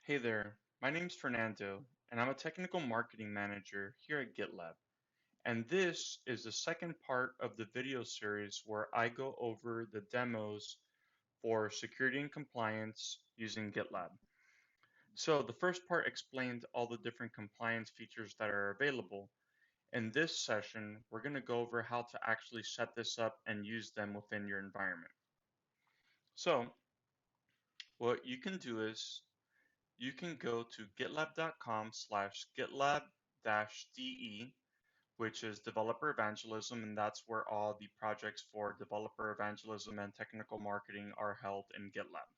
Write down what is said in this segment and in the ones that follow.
Hey there, my name's Fernando, and I'm a technical marketing manager here at GitLab. And this is the second part of the video series where I go over the demos for security and compliance using GitLab. So the first part explained all the different compliance features that are available. In this session, we're going to go over how to actually set this up and use them within your environment. So what you can do is you can go to gitlab.com/gitlab-de, which is developer evangelism, and that's where all the projects for developer evangelism and technical marketing are held in GitLab.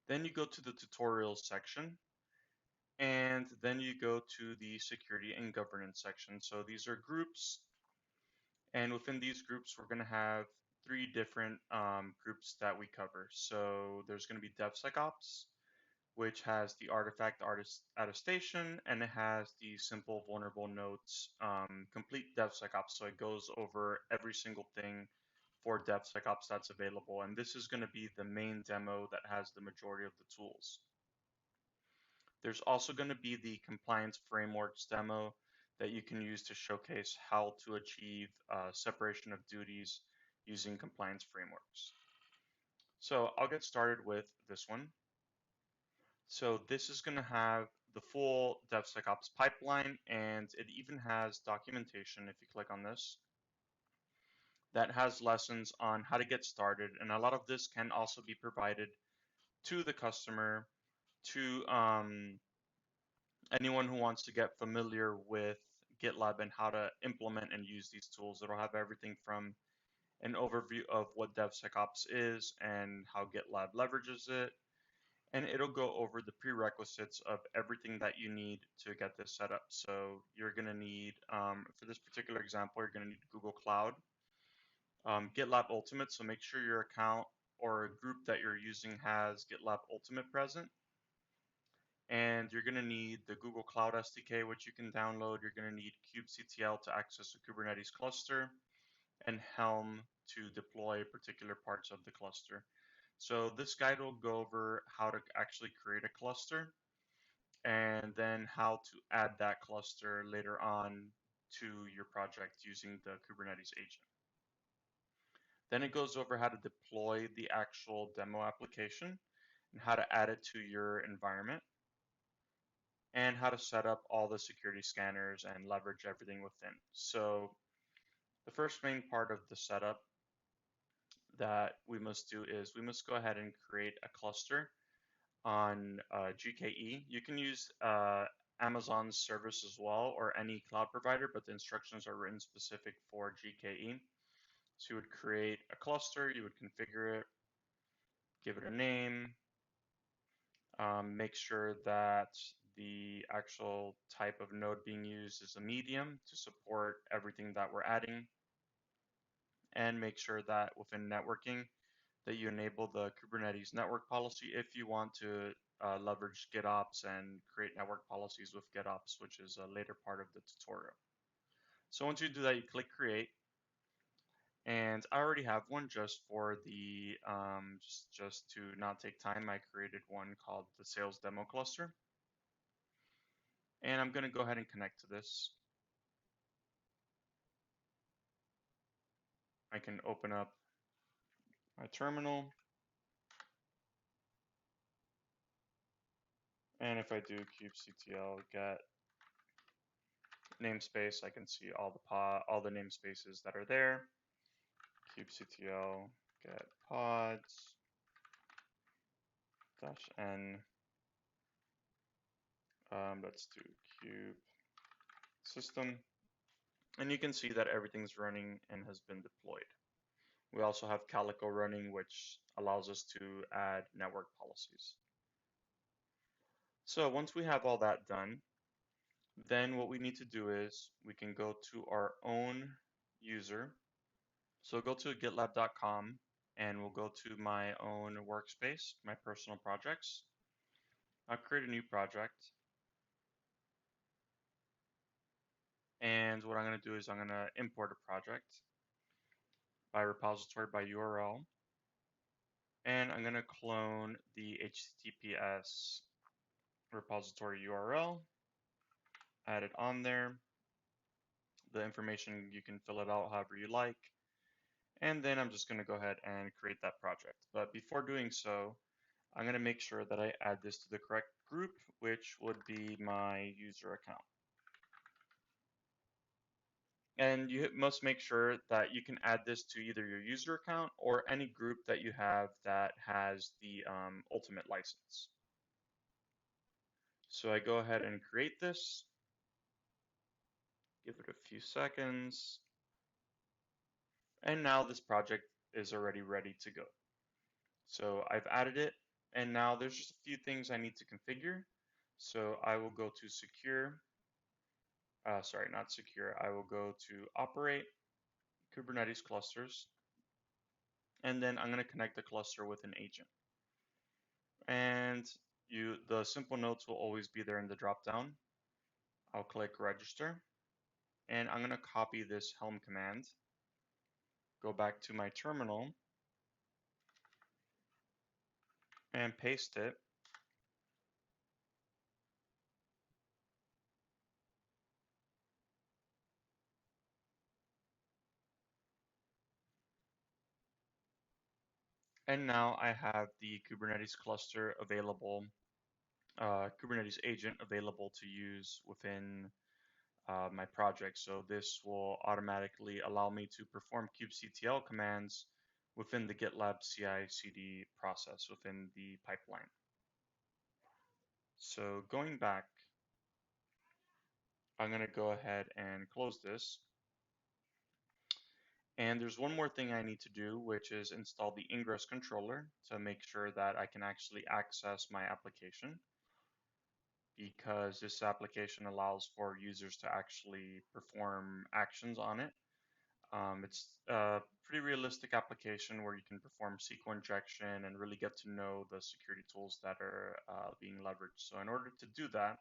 Then you go to the tutorials section, and then you go to the security and governance section. So these are groups, and within these groups, we're going to have three different groups that we cover. So there's going to be DevSecOps, which has the artifact attestation, and it has the simple vulnerable nodes complete DevSecOps. So it goes over every single thing for DevSecOps that's available. And this is going to be the main demo that has the majority of the tools. There's also going to be the compliance frameworks demo that you can use to showcase how to achieve separation of duties using compliance frameworks. So I'll get started with this one. So this is going to have the full DevSecOps pipeline, and it even has documentation, if you click on this, that has lessons on how to get started. And a lot of this can also be provided to the customer, to anyone who wants to get familiar with GitLab and how to implement and use these tools. It'll have everything from an overview of what DevSecOps is and how GitLab leverages it, and it'll go over the prerequisites of everything that you need to get this set up. So you're going to need, for this particular example, you're going to need Google Cloud, GitLab Ultimate, so make sure your account or a group that you're using has GitLab Ultimate present. And you're going to need the Google Cloud SDK, which you can download. You're going to need kubectl to access a Kubernetes cluster, and Helm to deploy particular parts of the cluster. So this guide will go over how to actually create a cluster and then how to add that cluster later on to your project using the Kubernetes agent. Then it goes over how to deploy the actual demo application and how to add it to your environment and how to set up all the security scanners and leverage everything within. So the first main part of the setup that we must do is we must go ahead and create a cluster on GKE. You can use Amazon's service as well, or any cloud provider, but the instructions are written specific for GKE. So you would create a cluster, you would configure it, give it a name, make sure that the actual type of node being used is a medium to support everything that we're adding, and make sure that within networking that you enable the Kubernetes network policy if you want to leverage GitOps and create network policies with GitOps, which is a later part of the tutorial. So once you do that, you click create. And I already have one just for the, just to not take time, I created one called the sales demo cluster. And I'm going to go ahead and connect to this. I can open up my terminal. And if I do kubectl get namespace, I can see all the namespaces that are there. Kubectl get pods dash n. Let's do kube system. And you can see that everything's running and has been deployed. We also have Calico running, which allows us to add network policies. So once we have all that done, then what we need to do is we can go to our own user. So go to gitlab.com and we'll go to my own workspace, my personal projects. I'll create a new project. And what I'm going to do is I'm going to import a project by repository by URL. And I'm going to clone the HTTPS repository URL, add it on there. The information, you can fill it out however you like. And then I'm just going to go ahead and create that project. But before doing so, I'm going to make sure that I add this to the correct group, which would be my user account. And you must make sure that you can add this to either your user account or any group that you have that has the ultimate license. So I go ahead and create this, give it a few seconds, and now this project is already ready to go. So I've added it, and now there's just a few things I need to configure. So I will go to secure, sorry, not secure. I will go to operate Kubernetes clusters, and then I'm going to connect the cluster with an agent. And the simple notes will always be there in the dropdown. I'll click register, and I'm going to copy this helm command, go back to my terminal, and paste it. And now I have the Kubernetes cluster available, Kubernetes agent available to use within my project. So this will automatically allow me to perform kubectl commands within the GitLab CI/CD process within the pipeline. So going back, I'm going to go ahead and close this. And there's one more thing I need to do, which is install the ingress controller to make sure that I can actually access my application, because this application allows for users to actually perform actions on it. It's a pretty realistic application where you can perform SQL injection and really get to know the security tools that are being leveraged. So in order to do that,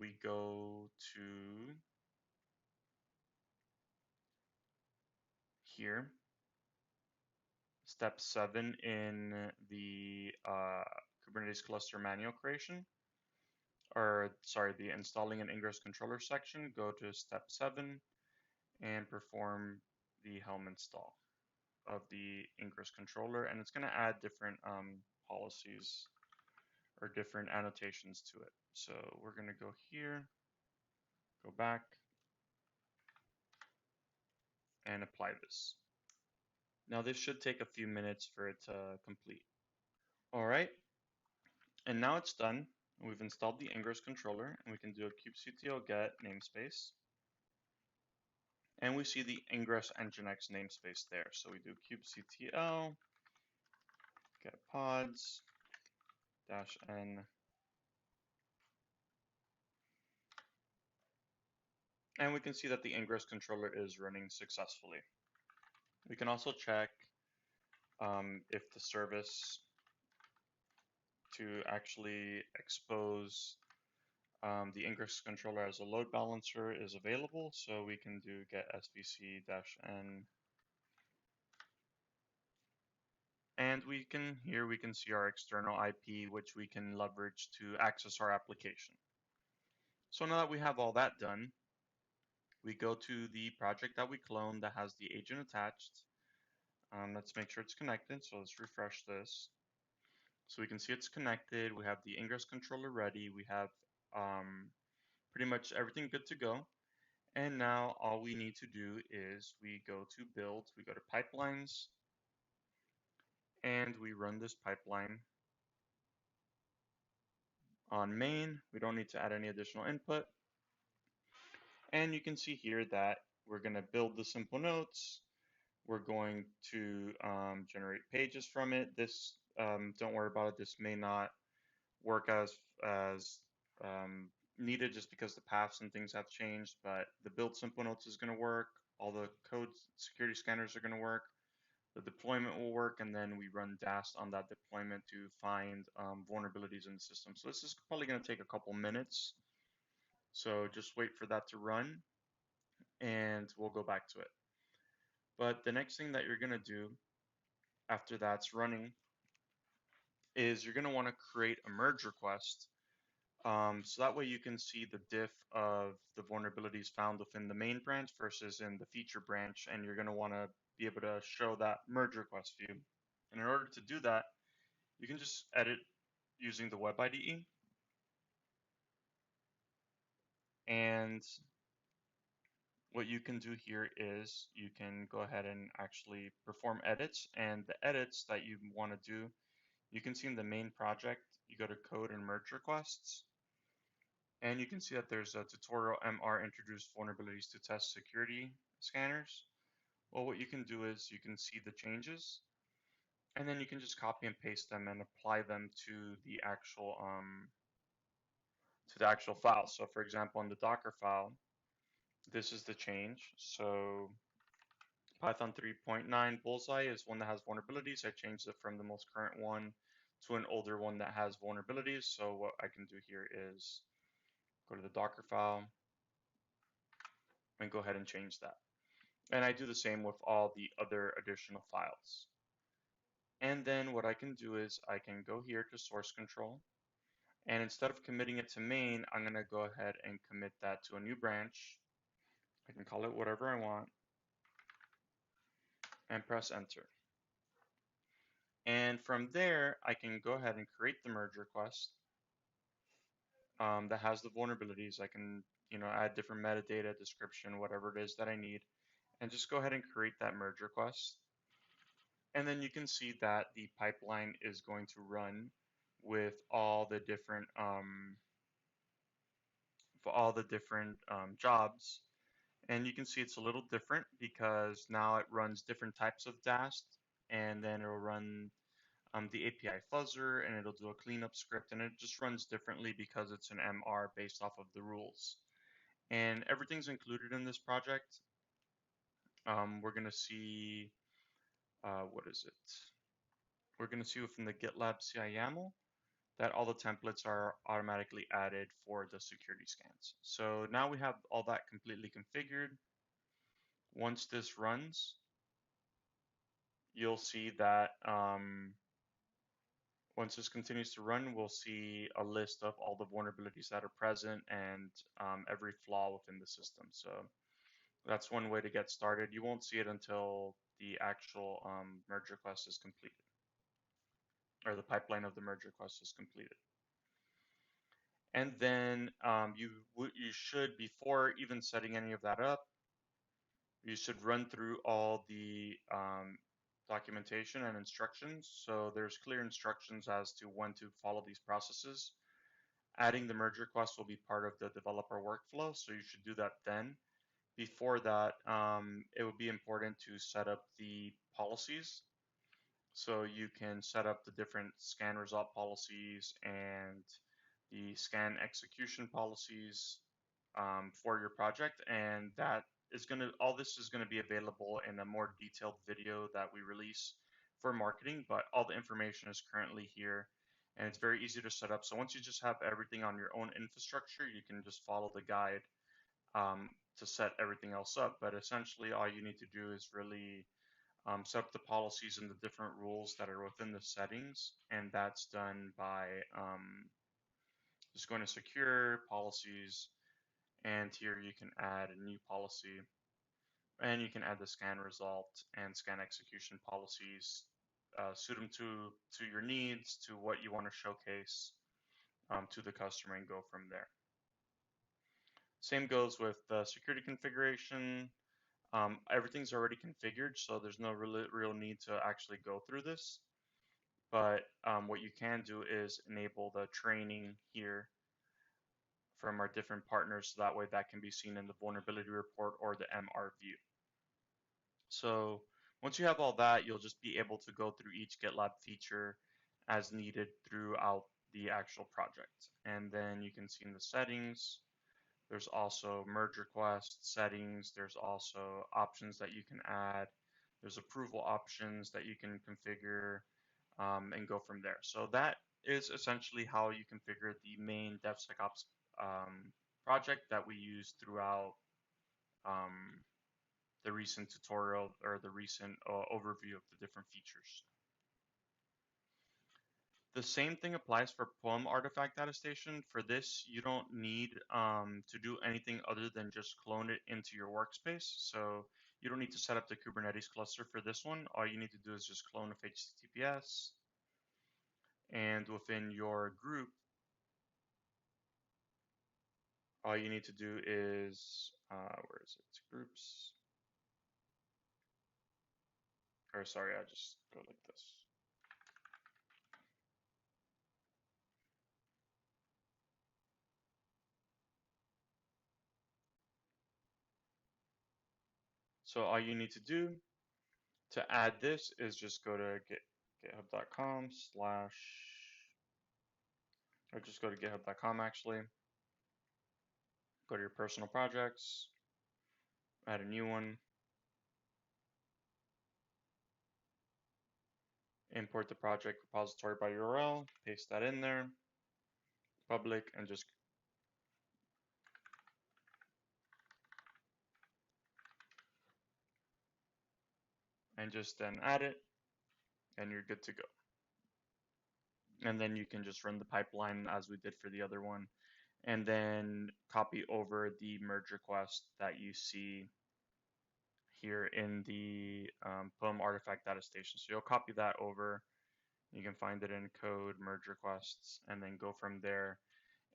we go to here, step 7 in the Kubernetes cluster manual creation, or sorry, the installing an ingress controller section. Go to step 7 and perform the Helm install of the ingress controller, and it's going to add different policies or different annotations to it. So we're going to go here, go back, and apply this. Now this should take a few minutes for it to complete. All right, and now it's done. We've installed the ingress controller, and we can do a kubectl get namespace. And we see the ingress nginx namespace there. So we do kubectl get pods -n, and we can see that the ingress controller is running successfully. We can also check if the service to actually expose the ingress controller as a load balancer is available. So we can do get svc-n, and we can see our external IP, which we can leverage to access our application. So now that we have all that done, we go to the project that we cloned that has the agent attached. Let's make sure it's connected. So let's refresh this. So we can see it's connected. We have the ingress controller ready. We have pretty much everything good to go. And now all we need to do is we go to build, we go to pipelines, and we run this pipeline on main. We don't need to add any additional input. And you can see here that we're going to build the simple notes. We're going to generate pages from it. This, don't worry about it. This may not work as needed just because the paths and things have changed, but the build simple notes is going to work. All the code security scanners are going to work. The deployment will work, and then we run DAST on that deployment to find vulnerabilities in the system. So this is probably going to take a couple minutes. So just wait for that to run, and we'll go back to it. But the next thing that you're going to do after that's running is you're going to want to create a merge request. So that way you can see the diff of the vulnerabilities found within the main branch versus in the feature branch, and you're going to want to be able to show that merge request view. And in order to do that, you can just edit using the web IDE. And what you can do here is you can go ahead and actually perform edits, and the edits that you want to do, you can see in the main project, you go to code and merge requests, and you can see that there's a tutorial MR introduced vulnerabilities to test security scanners. Well, what you can do is you can see the changes, and then you can just copy and paste them and apply them to the actual file. So for example, in the Docker file, this is the change. So Python 3.9 Bullseye is one that has vulnerabilities. I changed it from the most current one to an older one that has vulnerabilities. So what I can do here is go to the Docker file and go ahead and change that. And I do the same with all the other additional files. And then what I can do is I can go here to source control. And instead of committing it to main, I'm going to go ahead and commit that to a new branch. I can call it whatever I want and press enter. And from there, I can go ahead and create the merge request that has the vulnerabilities. I can, add different metadata, description, whatever it is that I need, and just go ahead and create that merge request. And then you can see that the pipeline is going to run with all the different jobs. And you can see it's a little different because now it runs different types of DAST, and then it'll run the API fuzzer, and it'll do a cleanup script, and it just runs differently because it's an MR based off of the rules. And everything's included in this project. We're going to see, what is it? We're going to see within the GitLab CI YAML that all the templates are automatically added for the security scans. So now we have all that completely configured. Once this runs, you'll see that once this continues to run, we'll see a list of all the vulnerabilities that are present and every flaw within the system. So that's one way to get started. You won't see it until the actual merge request is completed, or the pipeline of the merge request is completed. And then you should, before even setting any of that up, you should run through all the documentation and instructions. So there's clear instructions as to when to follow these processes. Adding the merge request will be part of the developer workflow, so you should do that then. Before that, it would be important to set up the policies. So you can set up the different scan result policies and the scan execution policies for your project, and all this is going to be available in a more detailed video that we release for marketing, but all the information is currently here, and it's very easy to set up. So once you just have everything on your own infrastructure, you can just follow the guide to set everything else up. But essentially all you need to do is really set up the policies and the different rules that are within the settings, and that's done by just going to secure policies, and here you can add a new policy, and you can add the scan result and scan execution policies, suit them to your needs, to what you want to showcase to the customer, and go from there. Same goes with the security configuration. Everything's already configured, so there's no real need to actually go through this. But what you can do is enable the training here from our different partners, so that way that can be seen in the vulnerability report or the MR view. So once you have all that, you'll just be able to go through each GitLab feature as needed throughout the actual project. And then you can see in the settings, there's also merge request settings. There's also options that you can add. There's approval options that you can configure and go from there. So that is essentially how you configure the main DevSecOps project that we use throughout the recent tutorial, or the recent overview of the different features. The same thing applies for POEM artifact attestation. For this, you don't need to do anything other than just clone it into your workspace. So you don't need to set up the Kubernetes cluster for this one. All you need to do is just clone of HTTPS. And within your group, all you need to do is, where is it? Groups. Or sorry, I just go like this. So all you need to do to add this is just go to github.com slash, or just go to github.com actually, go to your personal projects, add a new one, import the project repository by URL, paste that in there, public, and just then add it, and you're good to go. And then you can just run the pipeline as we did for the other one, and then copy over the merge request that you see here in the POEM artifact attestation. So you'll copy that over. You can find it in code, merge requests, and then go from there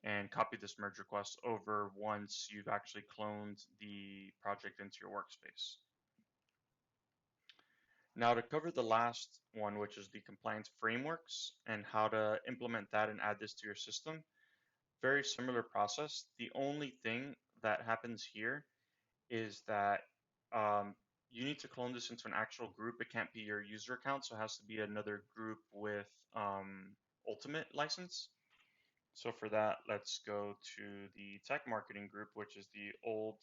and copy this merge request over once you've actually cloned the project into your workspace. Now to cover the last one, which is the compliance frameworks and how to implement that and add this to your system, very similar process. The only thing that happens here is that you need to clone this into an actual group. It can't be your user account, so it has to be another group with ultimate license. So for that, let's go to the tech marketing group, which is the old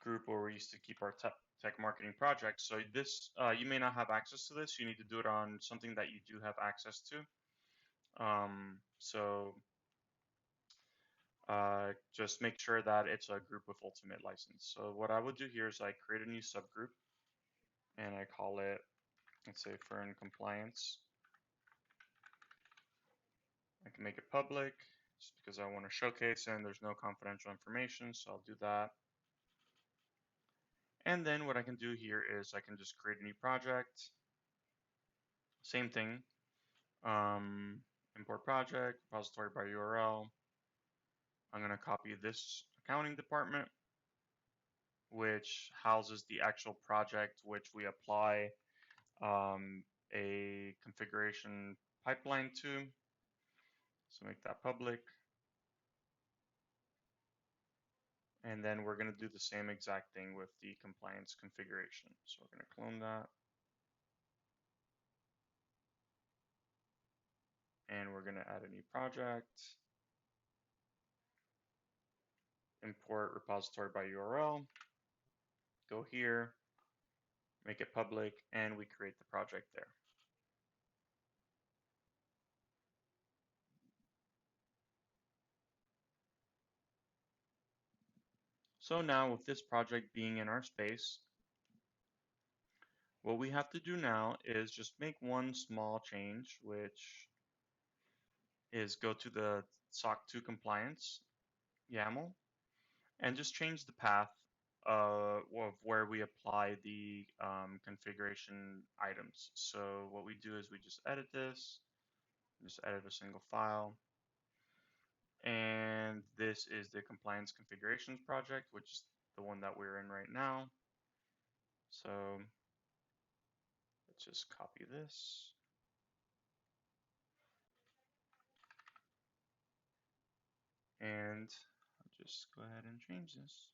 group where we used to keep our tech marketing projects. So this, you may not have access to this. You need to do it on something that you do have access to. Just make sure that it's a group with ultimate license. So what I would do here is I create a new subgroup and I call it, let's say, Fern Compliance. I can make it public just because I want to showcase and there's no confidential information, so I'll do that. And then what I can do here is I can just create a new project. Same thing. Import project, repository by URL. I'm going to copy this accounting department, which houses the actual project which we apply a configuration pipeline to. So make that public. And then we're going to do the same exact thing with the compliance configuration. So we're going to clone that. And we're going to add a new project. Import repository by URL. Go here, make it public, and we create the project there. So now with this project being in our space, what we have to do now is just make one small change, which is go to the SOC 2 compliance YAML and just change the path of where we apply the configuration items. So what we do is we just edit this, just edit a single file. And this is the compliance configurations project, which is the one that we're in right now. So let's just copy this. And I'll just go ahead and change this.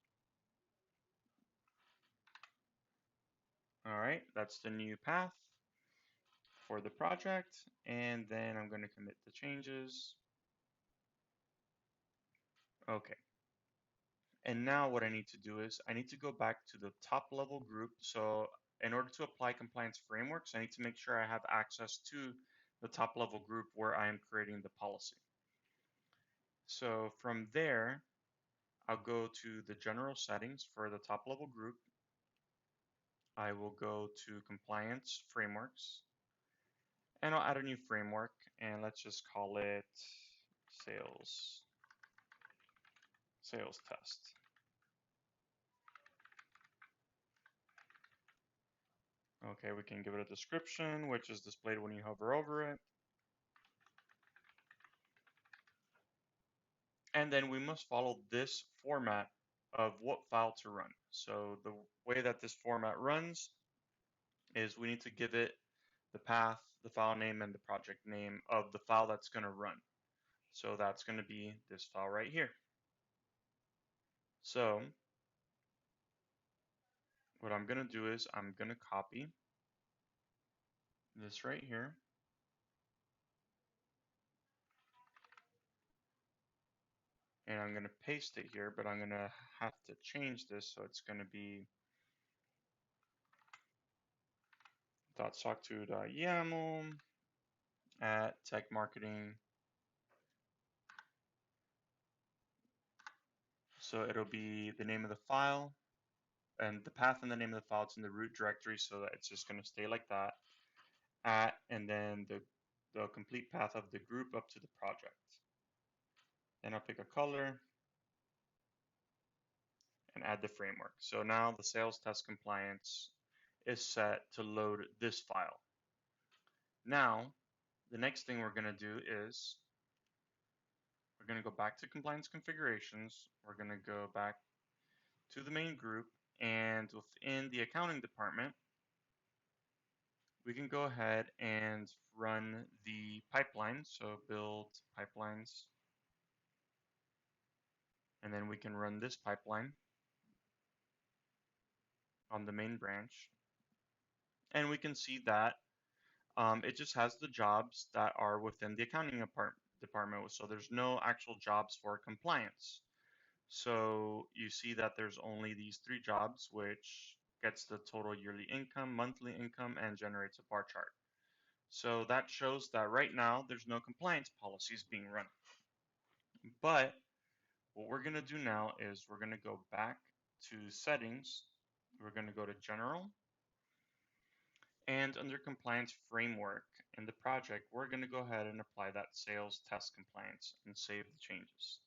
All right, that's the new path for the project. And then I'm going to commit the changes. Okay. And now what I need to do is I need to go back to the top level group. So in order to apply compliance frameworks, I need to make sure I have access to the top level group where I am creating the policy. So from there, I'll go to the general settings for the top level group. I will go to compliance frameworks and I'll add a new framework and let's just call it sales test. Okay, we can give it a description, which is displayed when you hover over it. And then we must follow this format of what file to run. So the way that this format runs is we need to give it the path, the file name, and the project name of the file that's going to run. So that's going to be this file right here. So what I'm going to do is I'm going to copy this right here. And I'm going to paste it here, but I'm going to have to change this. So it's going to be .soc2.yaml at tech marketing. So it'll be the name of the file and the path and the name of the file. It's in the root directory, so that it's just going to stay like that. At, and then the complete path of the group up to the project. Then I'll pick a color and add the framework. So now the sales test compliance is set to load this file. Now, the next thing we're going to do is we're going to go back to compliance configurations. We're going to go back to the main group, and within the accounting department, we can go ahead and run the pipeline. So build pipelines, and then we can run this pipeline on the main branch. And we can see that it just has the jobs that are within the accounting department. So there's no actual jobs for compliance. So you see that there's only these 3 jobs, which gets the total yearly income, monthly income, and generates a bar chart. So that shows that right now there's no compliance policies being run. But what we're going to do now is we're going to go back to settings. We're going to go to general. And under compliance framework in the project, we're going to go ahead and apply that sales test compliance and save the changes.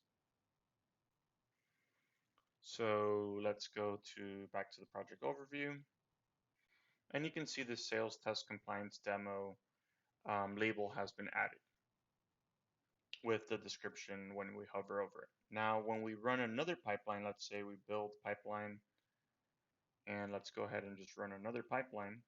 So let's go back to the project overview. And you can see the sales test compliance demo label has been added with the description when we hover over it. Now, when we run another pipeline, let's say we build pipeline, and let's go ahead and just run another pipeline.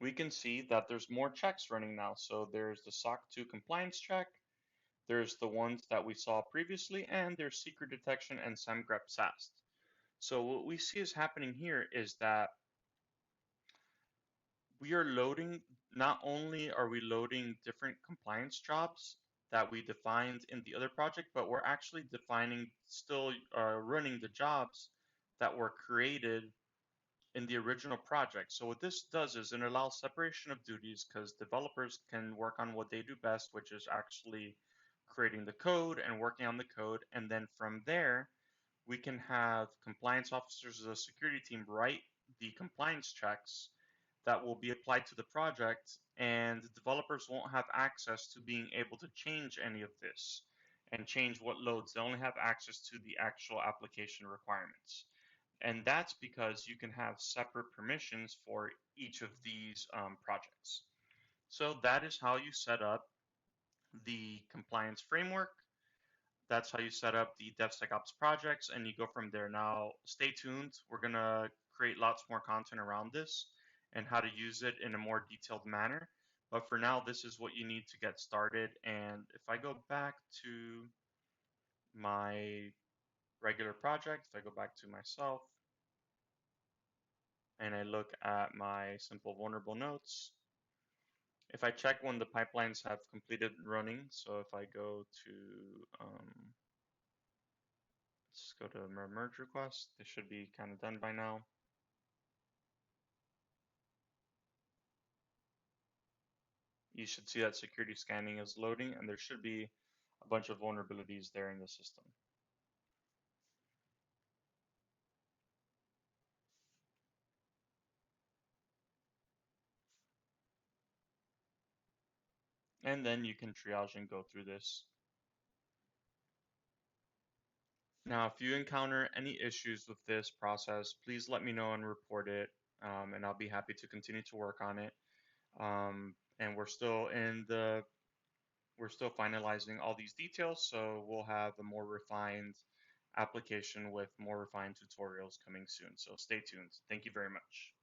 We can see that there's more checks running now. So there's the SOC 2 compliance check, there's the ones that we saw previously, and there's secret detection and SEMGREP SAST. So what we see is happening here is that we are loading, not only are we loading different compliance jobs that we defined in the other project, but we're actually defining, still running the jobs that were created in the original project. So what this does is it allows separation of duties because developers can work on what they do best, which is actually creating the code and working on the code. And then from there, we can have compliance officers of the security team write the compliance checks that will be applied to the project, and developers won't have access to being able to change any of this and change what loads. They only have access to the actual application requirements. And that's because you can have separate permissions for each of these projects. So that is how you set up the compliance framework. That's how you set up the DevSecOps projects, and you go from there. Now, stay tuned. We're going to create lots more content around this and how to use it in a more detailed manner. But for now, this is what you need to get started. And if I go back to my regular project, if I go back to myself, and I look at my simple vulnerable notes, if I check when the pipelines have completed running, so if I go to, let's go to merge request, they should be kind of done by now. You should see that security scanning is loading, and there should be a bunch of vulnerabilities there in the system. And then you can triage and go through this. Now, if you encounter any issues with this process, please let me know and report it, and I'll be happy to continue to work on it. And we're still finalizing all these details, so we'll have a more refined application with more refined tutorials coming soon. So stay tuned. Thank you very much.